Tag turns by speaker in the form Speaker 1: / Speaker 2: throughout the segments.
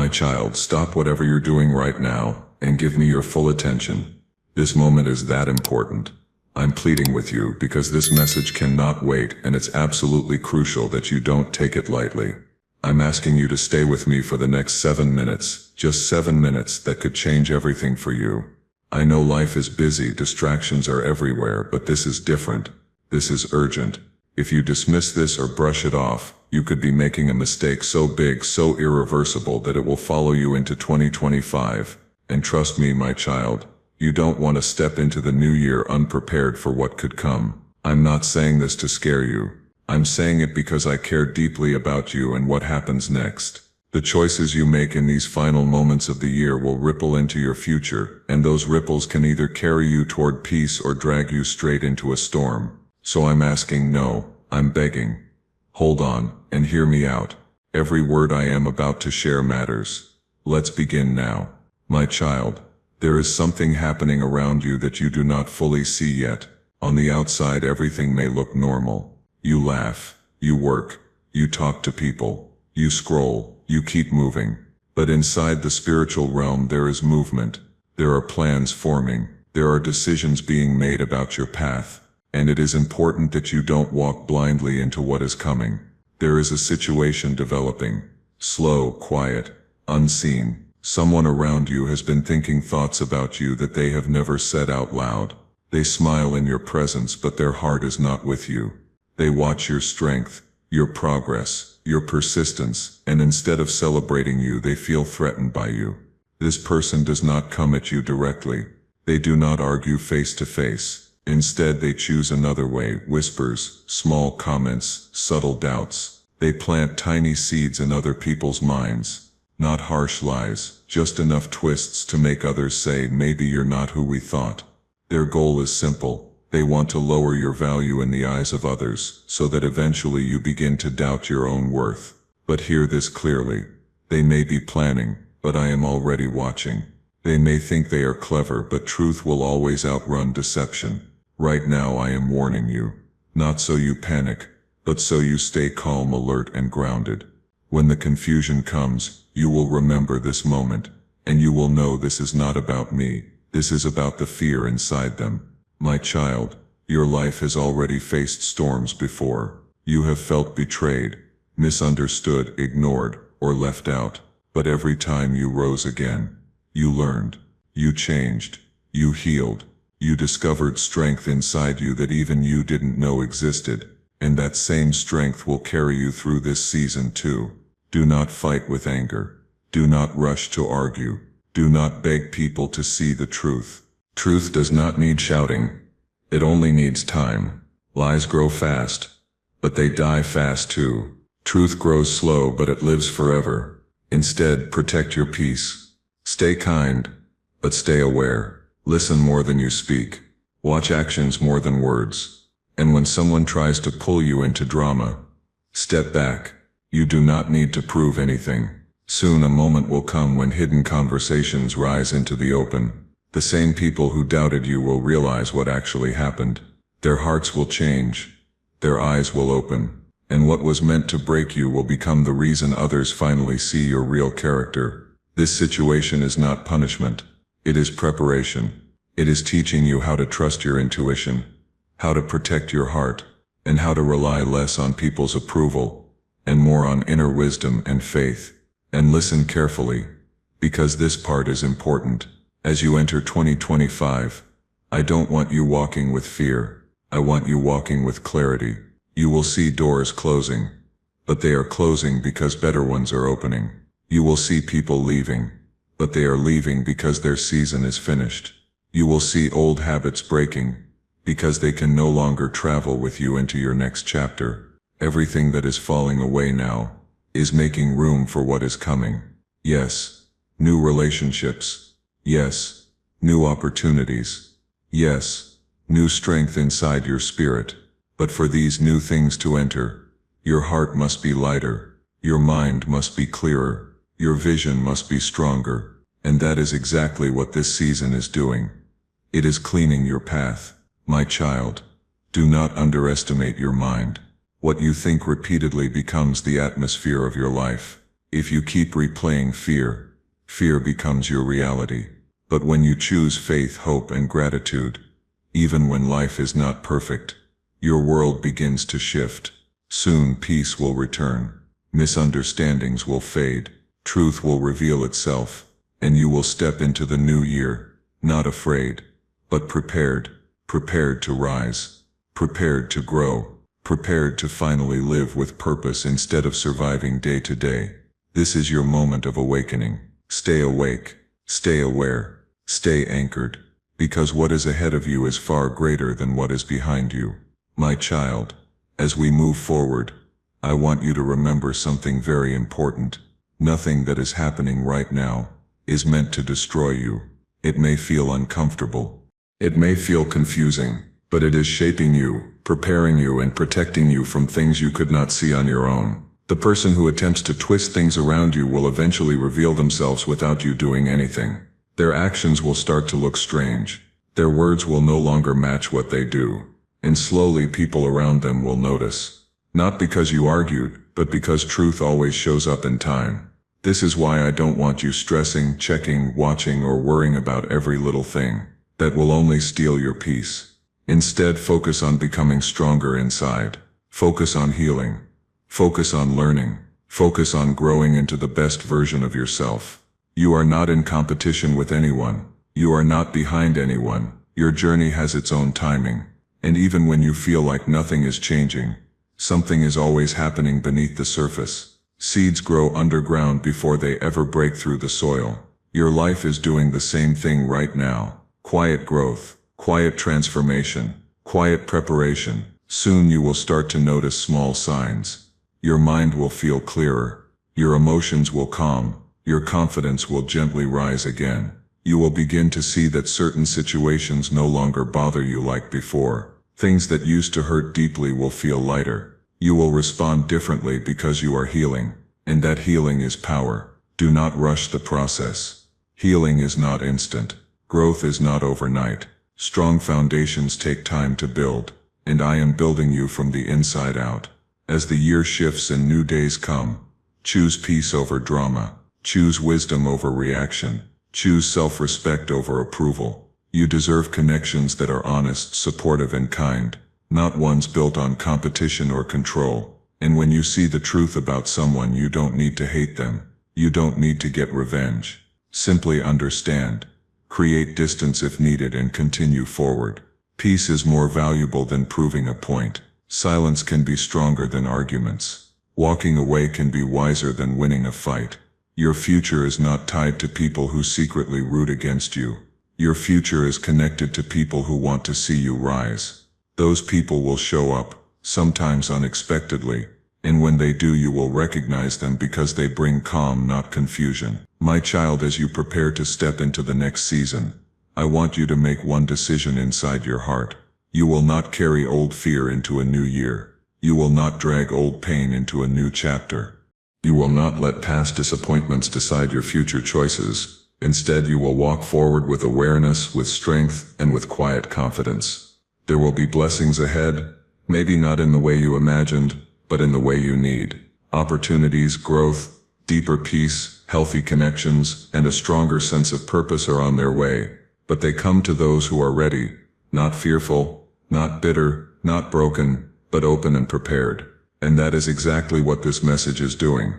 Speaker 1: My child, stop whatever you're doing right now, and give me your full attention. This moment is that important. I'm pleading with you because this message cannot wait, and it's absolutely crucial that you don't take it lightly. I'm asking you to stay with me for the next 7 minutes, just 7 minutes that could change everything for you. I know life is busy, distractions are everywhere, but this is different. This is urgent. If you dismiss this or brush it off, you could be making a mistake so big, so irreversible that it will follow you into 2025. And trust me, my child, you don't want to step into the new year unprepared for what could come. I'm not saying this to scare you. I'm saying it because I care deeply about you and what happens next. The choices you make in these final moments of the year will ripple into your future, and those ripples can either carry you toward peace or drag you straight into a storm. So I'm asking, no, I'm begging. Hold on, and hear me out. Every word I am about to share matters. Let's begin now. My child, there is something happening around you that you do not fully see yet. On the outside, everything may look normal. You laugh, you work, you talk to people, you scroll, you keep moving. But inside the spiritual realm there is movement. There are plans forming. There are decisions being made about your path. And it is important that you don't walk blindly into what is coming. There is a situation developing. Slow, quiet, unseen. Someone around you has been thinking thoughts about you that they have never said out loud. They smile in your presence, but their heart is not with you. They watch your strength, your progress, your persistence, and instead of celebrating you, they feel threatened by you. This person does not come at you directly. They do not argue face to face. Instead, they choose another way: whispers, small comments, subtle doubts. They plant tiny seeds in other people's minds. Not harsh lies, just enough twists to make others say, maybe you're not who we thought. Their goal is simple. They want to lower your value in the eyes of others, so that eventually you begin to doubt your own worth. But hear this clearly. They may be planning, but I am already watching. They may think they are clever, but truth will always outrun deception. Right now I am warning you. Not so you panic, but so you stay calm, alert, and grounded. When the confusion comes, you will remember this moment, and you will know this is not about me. This is about the fear inside them. My child, your life has already faced storms before. You have felt betrayed, misunderstood, ignored, or left out. But every time you rose again. You learned. You changed. You healed. You discovered strength inside you that even you didn't know existed. And that same strength will carry you through this season too. Do not fight with anger. Do not rush to argue. Do not beg people to see the truth. Truth does not need shouting. It only needs time. Lies grow fast, but they die fast too. Truth grows slow, but it lives forever. Instead, protect your peace. Stay kind, but stay aware. Listen more than you speak. Watch actions more than words. And when someone tries to pull you into drama, step back. You do not need to prove anything. Soon a moment will come when hidden conversations rise into the open. The same people who doubted you will realize what actually happened. Their hearts will change. Their eyes will open. And what was meant to break you will become the reason others finally see your real character. This situation is not punishment. It is preparation. It is teaching you how to trust your intuition, how to protect your heart, and how to rely less on people's approval, and more on inner wisdom and faith. And listen carefully, because this part is important. As you enter 2025, I don't want you walking with fear. I want you walking with clarity. You will see doors closing, but they are closing because better ones are opening. You will see people leaving, but they are leaving because their season is finished. You will see old habits breaking, because they can no longer travel with you into your next chapter. Everything that is falling away now is making room for what is coming. Yes, new relationships. Yes, new opportunities. Yes, new strength inside your spirit. But for these new things to enter, your heart must be lighter. Your mind must be clearer. Your vision must be stronger. And that is exactly what this season is doing. It is cleaning your path. My child, do not underestimate your mind. What you think repeatedly becomes the atmosphere of your life. If you keep replaying fear, fear becomes your reality. But when you choose faith, hope, and gratitude, even when life is not perfect, your world begins to shift. Soon peace will return, misunderstandings will fade, truth will reveal itself, and you will step into the new year, not afraid, but prepared, prepared to rise, prepared to grow, prepared to finally live with purpose instead of surviving day to day. This is your moment of awakening. Stay awake, stay aware, stay anchored, because what is ahead of you is far greater than what is behind you. My child, as we move forward, I want you to remember something very important. Nothing that is happening right now is meant to destroy you. It may feel uncomfortable. It may feel confusing, but it is shaping you, preparing you, and protecting you from things you could not see on your own. The person who attempts to twist things around you will eventually reveal themselves without you doing anything. Their actions will start to look strange. Their words will no longer match what they do. And slowly people around them will notice. Not because you argued, but because truth always shows up in time. This is why I don't want you stressing, checking, watching, or worrying about every little thing. That will only steal your peace. Instead, focus on becoming stronger inside. Focus on healing. Focus on learning. Focus on growing into the best version of yourself. You are not in competition with anyone. You are not behind anyone. Your journey has its own timing. And even when you feel like nothing is changing, something is always happening beneath the surface. Seeds grow underground before they ever break through the soil. Your life is doing the same thing right now. Quiet growth, quiet transformation, quiet preparation. Soon you will start to notice small signs. Your mind will feel clearer. Your emotions will calm. Your confidence will gently rise again. You will begin to see that certain situations no longer bother you like before. Things that used to hurt deeply will feel lighter. You will respond differently because you are healing. And that healing is power. Do not rush the process. Healing is not instant. Growth is not overnight. Strong foundations take time to build. And I am building you from the inside out. As the year shifts and new days come, choose peace over drama. Choose wisdom over reaction. Choose self-respect over approval. You deserve connections that are honest, supportive, and kind, not ones built on competition or control. And when you see the truth about someone, you don't need to hate them. You don't need to get revenge. Simply understand. Create distance if needed and continue forward. Peace is more valuable than proving a point. Silence can be stronger than arguments. Walking away can be wiser than winning a fight. Your future is not tied to people who secretly root against you. Your future is connected to people who want to see you rise. Those people will show up, sometimes unexpectedly, and when they do, you will recognize them because they bring calm, not confusion. My child, as you prepare to step into the next season, I want you to make one decision inside your heart. You will not carry old fear into a new year. You will not drag old pain into a new chapter. You will not let past disappointments decide your future choices. Instead, you will walk forward with awareness, with strength, and with quiet confidence. There will be blessings ahead, maybe not in the way you imagined, but in the way you need. Opportunities, growth, deeper peace, healthy connections, and a stronger sense of purpose are on their way. But they come to those who are ready, not fearful, not bitter, not broken, but open and prepared. And that is exactly what this message is doing.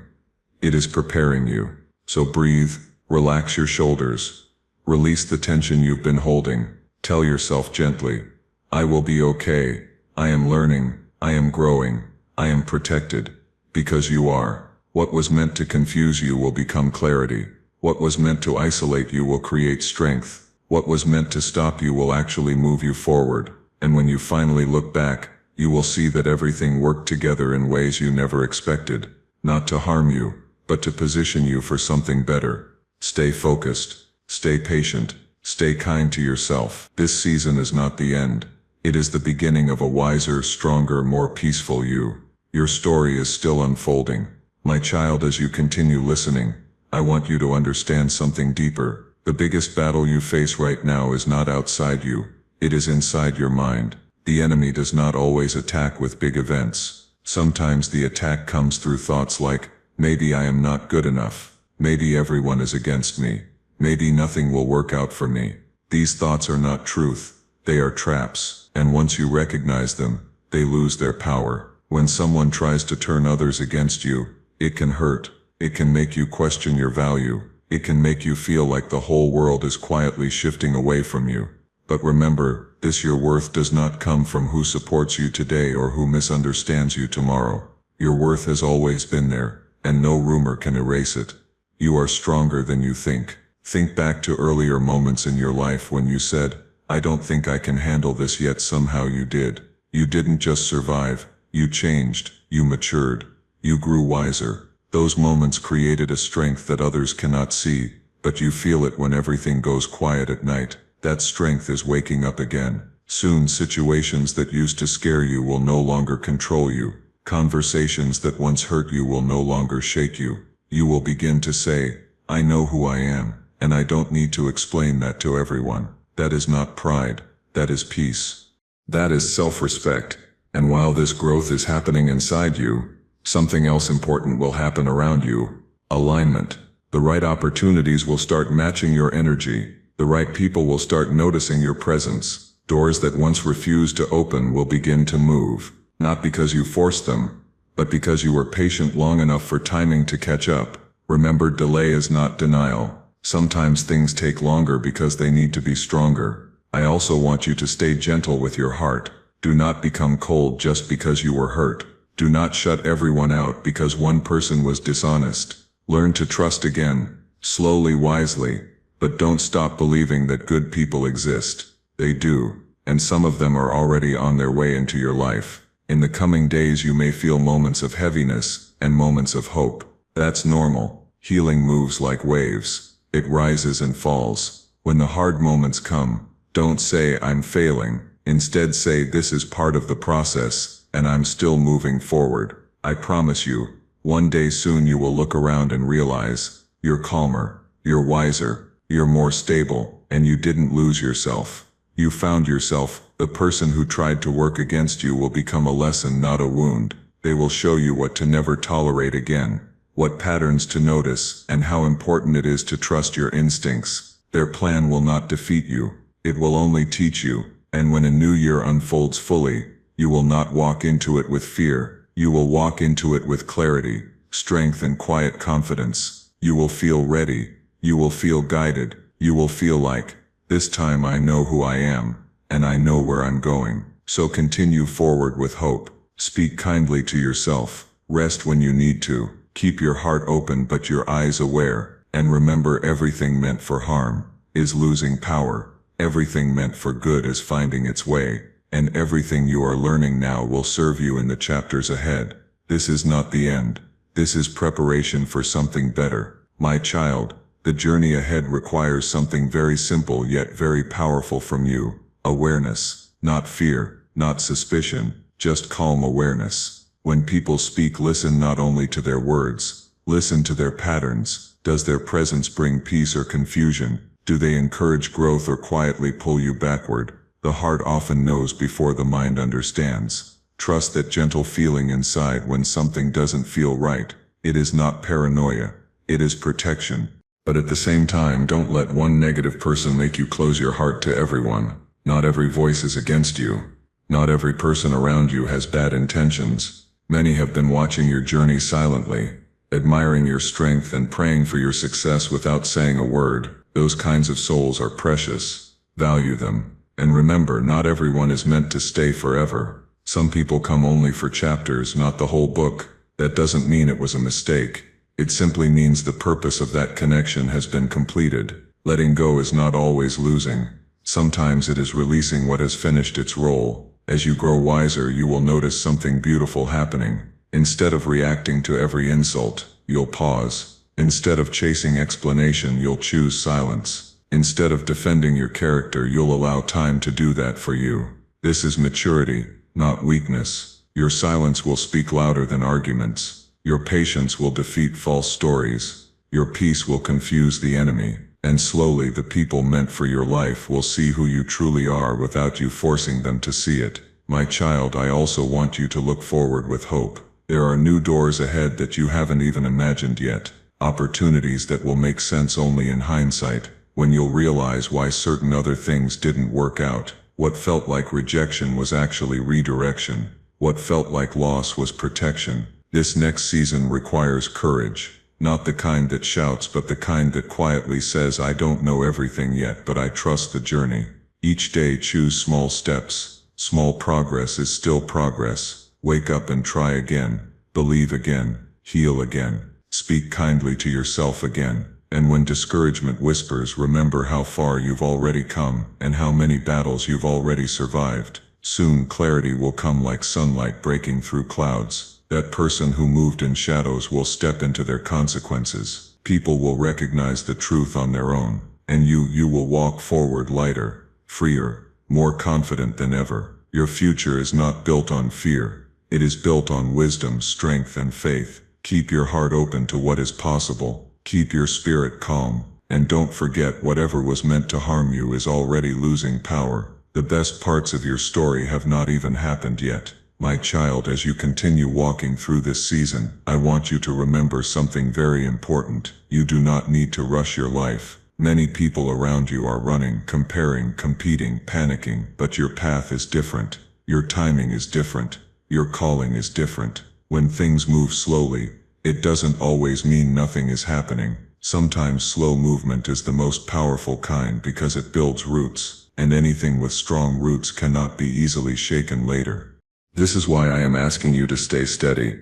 Speaker 1: It is preparing you. So breathe, relax your shoulders, release the tension you've been holding. Tell yourself gently, I will be okay. I am learning. I am growing. I am protected. Because you are. What was meant to confuse you will become clarity. What was meant to isolate you will create strength. What was meant to stop you will actually move you forward. And when you finally look back, you will see that everything worked together in ways you never expected. Not to harm you, but to position you for something better. Stay focused. Stay patient. Stay kind to yourself. This season is not the end. It is the beginning of a wiser, stronger, more peaceful you. Your story is still unfolding. My child, as you continue listening, I want you to understand something deeper. The biggest battle you face right now is not outside you. It is inside your mind. The enemy does not always attack with big events. Sometimes the attack comes through thoughts like, Maybe I am not good enough. Maybe everyone is against me. Maybe nothing will work out for me. These thoughts are not truth. They are traps, and once you recognize them, they lose their power. When someone tries to turn others against you, it can hurt. It can make you question your value. It can make you feel like the whole world is quietly shifting away from you. But remember, your worth does not come from who supports you today or who misunderstands you tomorrow. Your worth has always been there, and no rumor can erase it. You are stronger than you think. Think back to earlier moments in your life when you said, "I don't think I can handle this," yet somehow you did. You didn't just survive, you changed, you matured, you grew wiser. Those moments created a strength that others cannot see, but you feel it when everything goes quiet at night. That strength is waking up again. Soon situations that used to scare you will no longer control you. Conversations that once hurt you will no longer shake you. You will begin to say, "I know who I am, and I don't need to explain that to everyone." That is not pride, that is peace. That is self-respect. And while this growth is happening inside you, something else important will happen around you. Alignment. The right opportunities will start matching your energy. The right people will start noticing your presence. Doors that once refused to open will begin to move. Not because you forced them, but because you were patient long enough for timing to catch up. Remember, delay is not denial. Sometimes things take longer because they need to be stronger. I also want you to stay gentle with your heart. Do not become cold just because you were hurt. Do not shut everyone out because one person was dishonest. Learn to trust again, slowly, wisely. But don't stop believing that good people exist. They do, and some of them are already on their way into your life. In the coming days you may feel moments of heaviness, and moments of hope. That's normal. Healing moves like waves. It rises and falls. When the hard moments come, don't say, "I'm failing." Instead say, "This is part of the process, and I'm still moving forward." I promise you, one day soon you will look around and realize, you're calmer, you're wiser, you're more stable, and you didn't lose yourself. You found yourself. The person who tried to work against you will become a lesson, not a wound. They will show you what to never tolerate again, what patterns to notice, and how important it is to trust your instincts. Their plan will not defeat you. It will only teach you. And when a new year unfolds fully, you will not walk into it with fear. You will walk into it with clarity, strength, and quiet confidence. You will feel ready. You will feel guided. You will feel like, "This time I know who I am, and I know where I'm going." So continue forward with hope. Speak kindly to yourself. Rest when you need to. Keep your heart open but your eyes aware. And remember, everything meant for harm is losing power. Everything meant for good is finding its way. And everything you are learning now will serve you in the chapters ahead. This is not the end. This is preparation for something better. My child, the journey ahead requires something very simple yet very powerful from you. Awareness. Not fear, not suspicion, just calm awareness. When people speak, listen not only to their words, listen to their patterns. Does their presence bring peace or confusion? Do they encourage growth or quietly pull you backward? The heart often knows before the mind understands. Trust that gentle feeling inside when something doesn't feel right. It is not paranoia. It is protection. But at the same time, don't let one negative person make you close your heart to everyone. Not every voice is against you. Not every person around you has bad intentions. Many have been watching your journey silently, admiring your strength and praying for your success without saying a word. Those kinds of souls are precious. Value them. And remember, not everyone is meant to stay forever. Some people come only for chapters, not the whole book. That doesn't mean it was a mistake. It simply means the purpose of that connection has been completed. Letting go is not always losing. Sometimes it is releasing what has finished its role. As you grow wiser, you will notice something beautiful happening. Instead of reacting to every insult, you'll pause. Instead of chasing explanation, you'll choose silence. Instead of defending your character, you'll allow time to do that for you. This is maturity, not weakness. Your silence will speak louder than arguments. Your patience will defeat false stories. Your peace will confuse the enemy. And slowly the people meant for your life will see who you truly are without you forcing them to see it. My child, I also want you to look forward with hope. There are new doors ahead that you haven't even imagined yet. Opportunities that will make sense only in hindsight, when you'll realize why certain other things didn't work out. What felt like rejection was actually redirection. What felt like loss was protection. This next season requires courage. Not the kind that shouts, but the kind that quietly says, I don't know everything yet, but I trust the journey. Each day choose small steps. Small progress is still progress. Wake up and try again. Believe again. Heal again. Speak kindly to yourself again. And when discouragement whispers, remember how far you've already come, and how many battles you've already survived. Soon clarity will come like sunlight breaking through clouds. That person who moved in shadows will step into their consequences. People will recognize the truth on their own. And you will walk forward lighter, freer, more confident than ever. Your future is not built on fear. It is built on wisdom, strength, and faith. Keep your heart open to what is possible. Keep your spirit calm. And don't forget, whatever was meant to harm you is already losing power. The best parts of your story have not even happened yet. My child, as you continue walking through this season, I want you to remember something very important. You do not need to rush your life. Many people around you are running, comparing, competing, panicking, but your path is different. Your timing is different. Your calling is different. When things move slowly, it doesn't always mean nothing is happening. Sometimes slow movement is the most powerful kind because it builds roots, and anything with strong roots cannot be easily shaken later. This is why I am asking you to stay steady.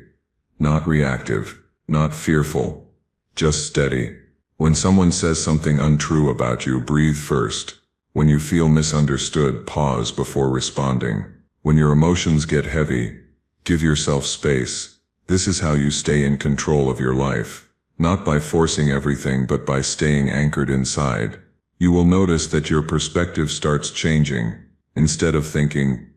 Speaker 1: Not reactive, not fearful, just steady. When someone says something untrue about you, breathe first. When you feel misunderstood, pause before responding. When your emotions get heavy, give yourself space. This is how you stay in control of your life. Not by forcing everything, but by staying anchored inside. You will notice that your perspective starts changing. Instead of thinking,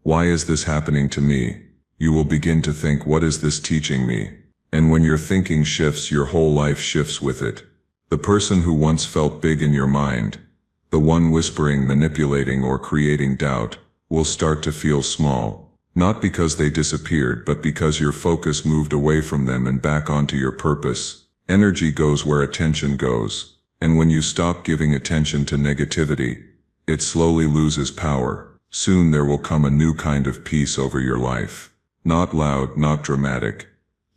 Speaker 1: why is this happening to me? You will begin to think, what is this teaching me? And when your thinking shifts, your whole life shifts with it. The person who once felt big in your mind, the one whispering, manipulating, or creating doubt, will start to feel small. Not because they disappeared, but because your focus moved away from them and back onto your purpose. Energy goes where attention goes. And when you stop giving attention to negativity, it slowly loses power. Soon there will come a new kind of peace over your life. Not loud, not dramatic.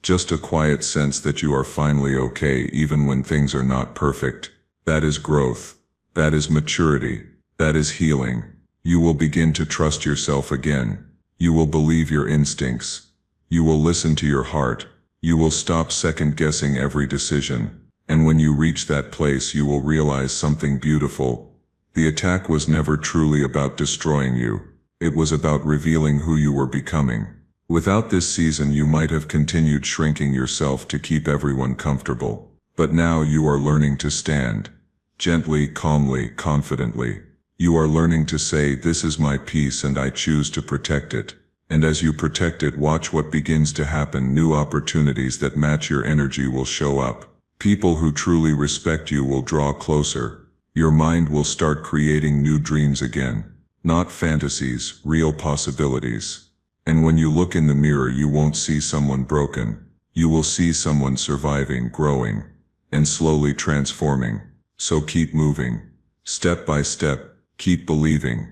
Speaker 1: Just a quiet sense that you are finally okay even when things are not perfect. That is growth. That is maturity. That is healing. You will begin to trust yourself again. You will believe your instincts. You will listen to your heart. You will stop second-guessing every decision. And when you reach that place, you will realize something beautiful. The attack was never truly about destroying you. It was about revealing who you were becoming. Without this season, you might have continued shrinking yourself to keep everyone comfortable. But now you are learning to stand. Gently, calmly, confidently. You are learning to say, this is my peace and I choose to protect it. And as you protect it, watch what begins to happen. New opportunities that match your energy will show up. People who truly respect you will draw closer. Your mind will start creating new dreams again. Not fantasies, real possibilities. And when you look in the mirror, you won't see someone broken. You will see someone surviving, growing, and slowly transforming. So keep moving. Step by step. Keep believing,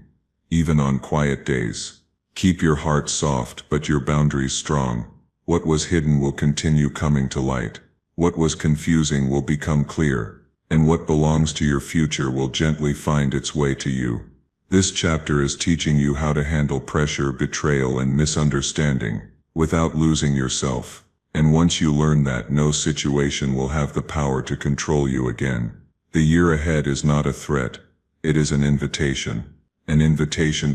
Speaker 1: even on quiet days. Keep your heart soft, but your boundaries strong. What was hidden will continue coming to light. What was confusing will become clear. And what belongs to your future will gently find its way to you. This chapter is teaching you how to handle pressure, betrayal, and misunderstanding, without losing yourself. And once you learn that, no situation will have the power to control you again. The year ahead is not a threat. It is an invitation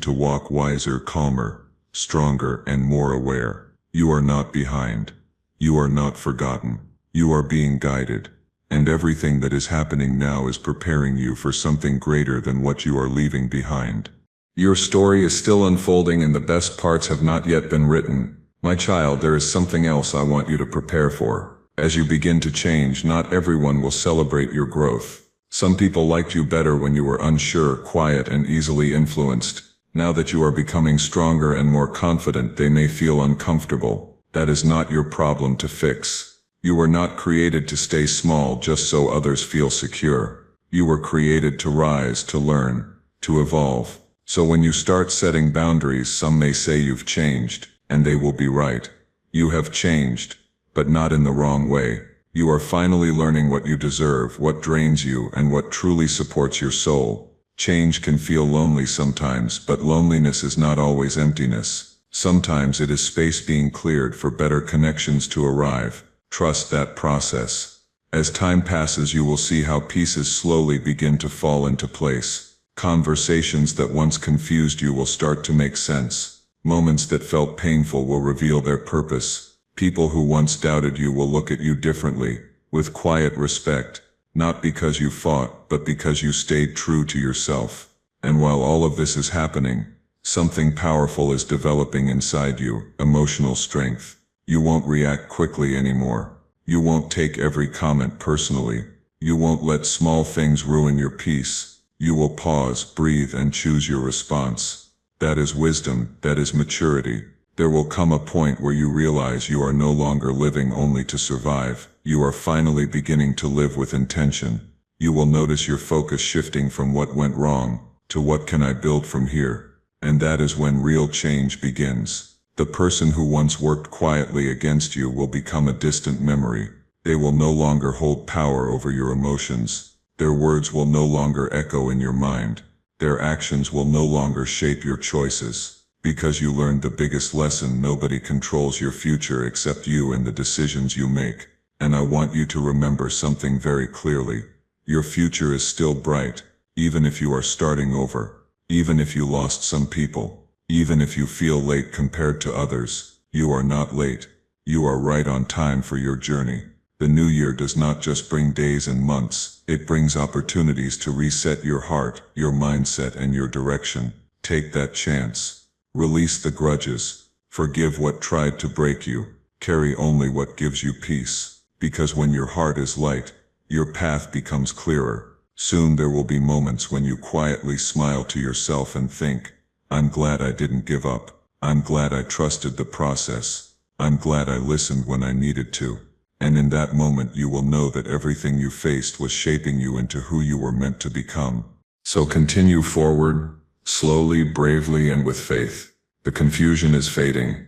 Speaker 1: to walk wiser, calmer, stronger, and more aware. You are not behind. You are not forgotten. You are being guided. And everything that is happening now is preparing you for something greater than what you are leaving behind. Your story is still unfolding and the best parts have not yet been written. My child, there is something else I want you to prepare for. As you begin to change, not everyone will celebrate your growth. Some people liked you better when you were unsure, quiet, and easily influenced. Now that you are becoming stronger and more confident, they may feel uncomfortable. That is not your problem to fix. You were not created to stay small just so others feel secure. You were created to rise, to learn, to evolve. So when you start setting boundaries, some may say you've changed, and they will be right. You have changed, but not in the wrong way. You are finally learning what you deserve, what drains you, and what truly supports your soul. Change can feel lonely sometimes, but loneliness is not always emptiness. Sometimes it is space being cleared for better connections to arrive. Trust that process. As time passes, you will see how pieces slowly begin to fall into place. Conversations that once confused you will start to make sense. Moments that felt painful will reveal their purpose. People who once doubted you will look at you differently, with quiet respect, not because you fought, but because you stayed true to yourself. And while all of this is happening, something powerful is developing inside you, emotional strength. You won't react quickly anymore. You won't take every comment personally. You won't let small things ruin your peace. You will pause, breathe, and choose your response. That is wisdom, that is maturity. There will come a point where you realize you are no longer living only to survive. You are finally beginning to live with intention. You will notice your focus shifting from what went wrong to what can I build from here. And that is when real change begins. The person who once worked quietly against you will become a distant memory. They will no longer hold power over your emotions. Their words will no longer echo in your mind. Their actions will no longer shape your choices. Because you learned the biggest lesson: nobody controls your future except you and the decisions you make. And I want you to remember something very clearly. Your future is still bright, even if you are starting over. Even if you lost some people. Even if you feel late compared to others. You are not late. You are right on time for your journey. The new year does not just bring days and months. It brings opportunities to reset your heart, your mindset, and your direction. Take that chance. Release the grudges. Forgive what tried to break you. Carry only what gives you peace. Because when your heart is light, your path becomes clearer. Soon there will be moments when you quietly smile to yourself and think, I'm glad I didn't give up. I'm glad I trusted the process. I'm glad I listened when I needed to. And in that moment you will know that everything you faced was shaping you into who you were meant to become. So continue forward. Slowly, bravely, and with faith. The confusion is fading.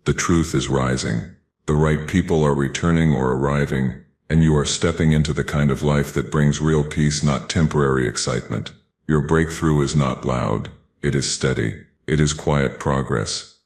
Speaker 1: The truth is rising. The right people are returning or arriving, and you are stepping into the kind of life that brings real peace, not temporary excitement. Your breakthrough is not loud. It is steady. It is quiet progress.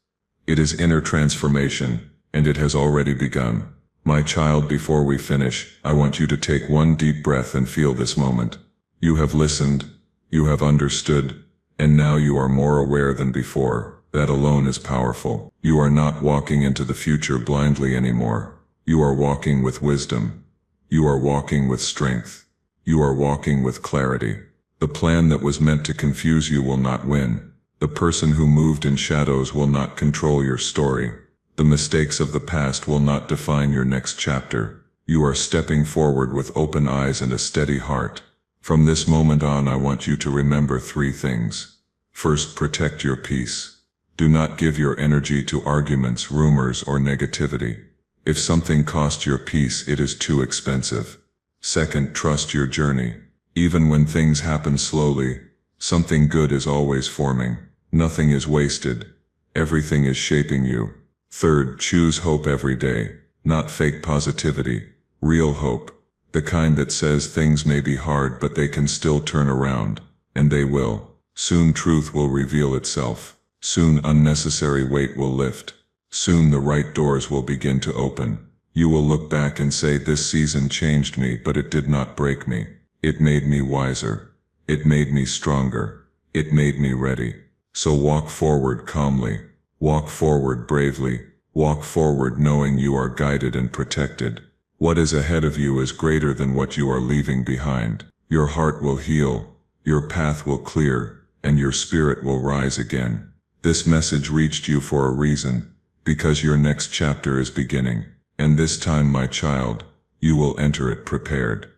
Speaker 1: It is inner transformation, and it has already begun. My child, before we finish, I want you to take one deep breath and feel this moment. You have listened. You have understood. And now you are more aware than before. That alone is powerful. You are not walking into the future blindly anymore. You are walking with wisdom. You are walking with strength. You are walking with clarity. The plan that was meant to confuse you will not win. The person who moved in shadows will not control your story. The mistakes of the past will not define your next chapter. You are stepping forward with open eyes and a steady heart. From this moment on, I want you to remember 3 things. First, protect your peace. Do not give your energy to arguments, rumors, or negativity. If something costs your peace, it is too expensive. Second, trust your journey. Even when things happen slowly, something good is always forming. Nothing is wasted. Everything is shaping you. Third, choose hope every day. Not fake positivity. Real hope. The kind that says things may be hard, but they can still turn around. And they will. Soon truth will reveal itself. Soon unnecessary weight will lift. Soon the right doors will begin to open. You will look back and say, this season changed me, but it did not break me. It made me wiser. It made me stronger. It made me ready. So walk forward calmly. Walk forward bravely. Walk forward knowing you are guided and protected. What is ahead of you is greater than what you are leaving behind. Your heart will heal, your path will clear, and your spirit will rise again. This message reached you for a reason, because your next chapter is beginning. And this time, my child, you will enter it prepared.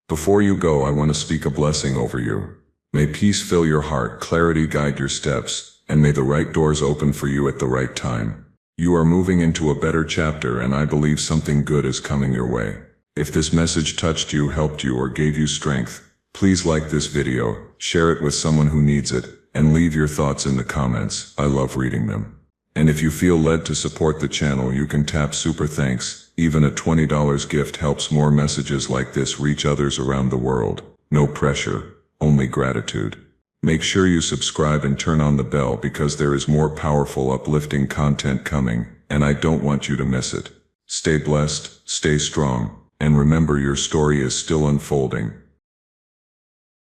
Speaker 1: Before you go, I want to speak a blessing over you. May peace fill your heart, clarity guide your steps, and may the right doors open for you at the right time. You are moving into a better chapter, and I believe something good is coming your way. If this message touched you, helped you, or gave you strength, please like this video, share it with someone who needs it, and leave your thoughts in the comments. I love reading them. And if you feel led to support the channel, you can tap super thanks. Even a $20 gift helps more messages like this reach others around the world. No pressure, only gratitude. Make sure you subscribe and turn on the bell, because there is more powerful, uplifting content coming, and I don't want you to miss it. Stay blessed, stay strong, and remember, your story is still unfolding.